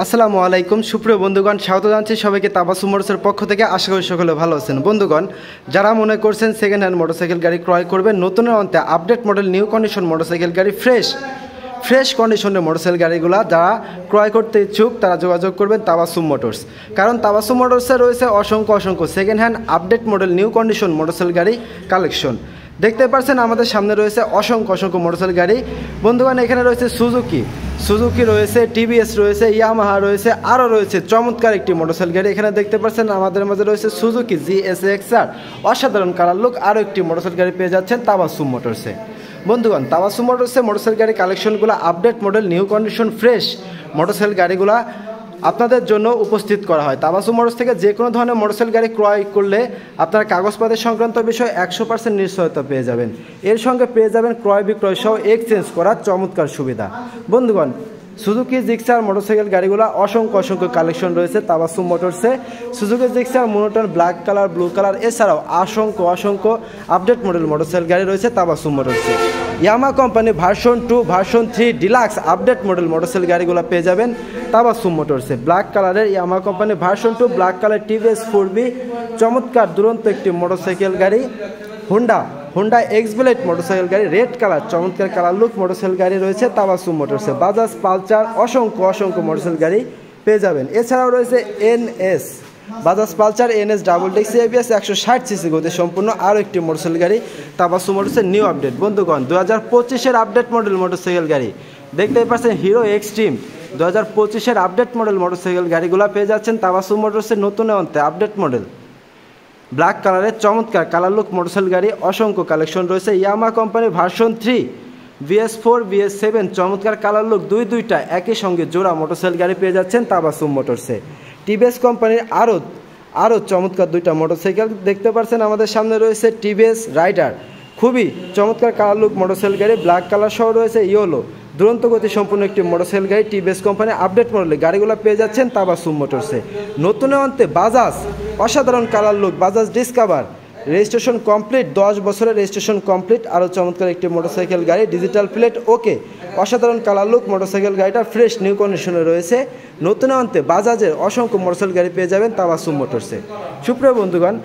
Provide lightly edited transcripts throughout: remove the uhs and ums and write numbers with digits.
আসসালামু আলাইকুম সুপ্রিয় বন্ধুগণ, স্বাগত জানাচ্ছি সবাইকে তাবাসসুম মোটরসের পক্ষ থেকে। আশা করি সকলে ভালো আছেন। বন্ধুগণ, যারা মনে করছেন সেকেন্ড হ্যান্ড মোটরসাইকেল গাড়ি ক্রয় করবেন, নতুনের অন্তে update model new condition motorcycle গাড়ি ফ্রেশ কন্ডিশনের মোটরসাইকেল গাড়িগুলো যারা ক্রয় করতে ইচ্ছুক তারা যোগাযোগ করবেন তাবাসসুম মোটরস। কারণ তাবাসসুম মোটরসে রয়েছে অসংখ্য second hand update model new condition motorcycle গাড়ি কালেকশন। দেখতে পাচ্ছেন আমাদের সামনে রয়েছে অসংখ্য মোটরসাইকেল গাড়ি। বন্ধুগণ, এখানে রয়েছে সুজুকি রয়েছে, টিভিএস রয়েছে, ইয়ামাহা রয়েছে, আরও রয়েছে চমৎকার একটি মোটরসাইকেল গাড়ি। এখানে দেখতে পাচ্ছেন আমাদের মাঝে রয়েছে সুজুকি GSX-R, অসাধারণ কালার লুক আরও একটি মোটরসাইকেল গাড়ি পেয়ে যাচ্ছেন তাবাসসুম মোটরসে। বন্ধুগণ, তাবাসসুম মোটরসে মোটরসাইকেল গাড়ি কালেকশনগুলো update model new condition fresh motorcycle গাড়িগুলো আপনাদের জন্য উপস্থিত করা হয়। তাবাসসুম মোটরস থেকে যে কোনো ধরনের মোটরসাইকেল গাড়ি ক্রয় করলে আপনারা কাগজপত্র সংক্রান্ত বিষয়ে 100% নিশ্চয়তা পেয়ে যাবেন। এর সঙ্গে পেয়ে যাবেন ক্রয় বিক্রয় সহ এক্সচেঞ্জ করার চমৎকার সুবিধা। বন্ধুগণ, সুজুকি জিক্সার মোটরসাইকেল গাড়িগুলো অসংখ্য কালেকশন রয়েছে তাবাসসুম মোটরসে। Suzuki Gixxer monotone black colour, blue colour, এছাড়াও অসংখ্য আপডেট মডেল মোটরসাইকেল গাড়ি রয়েছে তাবাসসুম মোটরসে। Yamaha company version 2, version 3 deluxe update model motorcycle গাড়িগুলো পেয়ে যাবেন তাবাসসুম মোটরসে। ব্ল্যাক কালারের Yamaha company version 2 black colour TVS 4B চমৎকার দুরন্ত একটি মোটরসাইকেল গাড়ি। হোন্ডা এক্সব্লেড মোটরসাইকেল গাড়ি রেড কালার চমৎকার কালার লুক মোটরসাইকেল গাড়ি রয়েছে তাবাসসুম মোটরসে। বাজাজ পালসার অসংখ্য মোটরসাইকেল গাড়ি পেয়ে যাবেন। এছাড়াও রয়েছে বাজাজ পালসার NS ডাবল ডিক্স ABS 160cc গতি সম্পূর্ণ আরও একটি মোটরসাইকেল গাড়ি তাবাসসুম মোটরসের নিউ আপডেট। বন্ধুগণ, 2025-এর আপডেট মডেল মোটরসাইকেল গাড়ি দেখতেই পাচ্ছেন হিরো এক্সট্রিম 2025-এর আপডেট মডেল মোটরসাইকেল গাড়িগুলো পেয়ে যাচ্ছেন তাবাসসুম মোটরসের নতুন অন্তে আপডেট মডেল ব্ল্যাক কালারের চমৎকার কালার লুক মোটরসাইকেল গাড়ি অসংখ্য কালেকশন রয়েছে। Yamaha company version 3 VS4 VS7 চমৎকার কালার লুক দুইটা একই সঙ্গে জোড়া মোটরসাইকেল গাড়ি পেয়ে যাচ্ছেন তাবাসসুম মোটরসে। টিভিএস কোম্পানির আরও চমৎকার দুইটা মোটরসাইকেল দেখতে পাচ্ছেন আমাদের সামনে রয়েছে টিভিএস রাইডার, খুবই চমৎকার কালার লুক মোটরসাইকেল গাড়ি ব্ল্যাক কালার সহ রয়েছে ইয়েলো দুরন্ত গতি সম্পূর্ণ একটি মোটরসাইকেল গাড়ি টিভিএস কোম্পানি আপডেট মডেলের গাড়িগুলো পেয়ে যাচ্ছেন তাবাসসুম মোটরসে। নতুন অন্তে বাজাজ অসাধারণ colour look Bajaj discover registration complete, 10 বছরের রেজিস্ট্রেশন কমপ্লিট, আরও চমৎকার একটি মোটরসাইকেল গাড়ি ডিজিটাল প্লেট ওকে অসাধারণ কালার লুক মোটরসাইকেল গাড়িটা ফ্রেশ নিউ কন্ডিশনে রয়েছে। নতুন অন্তে বাজাজের অসংখ্য মোটরসাইকেল গাড়ি পেয়ে যাবেন তাবাসসুম মোটরসে। সুপ্রিয় বন্ধুগণ,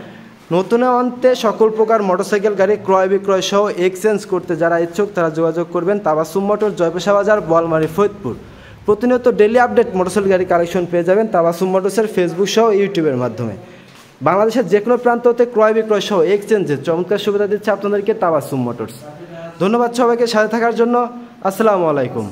নতুন অন্তে সকল প্রকার মোটরসাইকেল গাড়ি ক্রয় বিক্রয় সহ এক্সচেঞ্জ করতে যারা ইচ্ছুক তারা যোগাযোগ করবেন তাবাসসুম মোটর, জয়প্রশা বাজার, বোয়ালমারী, ফরিদপুর। প্রতিনিয়ত ডেইলি আপডেট মোটরসাইকেল গাড়ি কালেকশন পেয়ে যাবেন তাবাসসুম মোটরসের ফেসবুক সহ ইউটিউবের মাধ্যমে। বাংলাদেশের যে কোনো প্রান্ত হতে ক্রয় বিক্রয় সহ এক্সচেঞ্জের চমৎকার সুবিধা দিচ্ছে আপনাদেরকে তাবাসসুম মোটরস। ধন্যবাদ সবাইকে সাথে থাকার জন্য। আসসালামু আলাইকুম।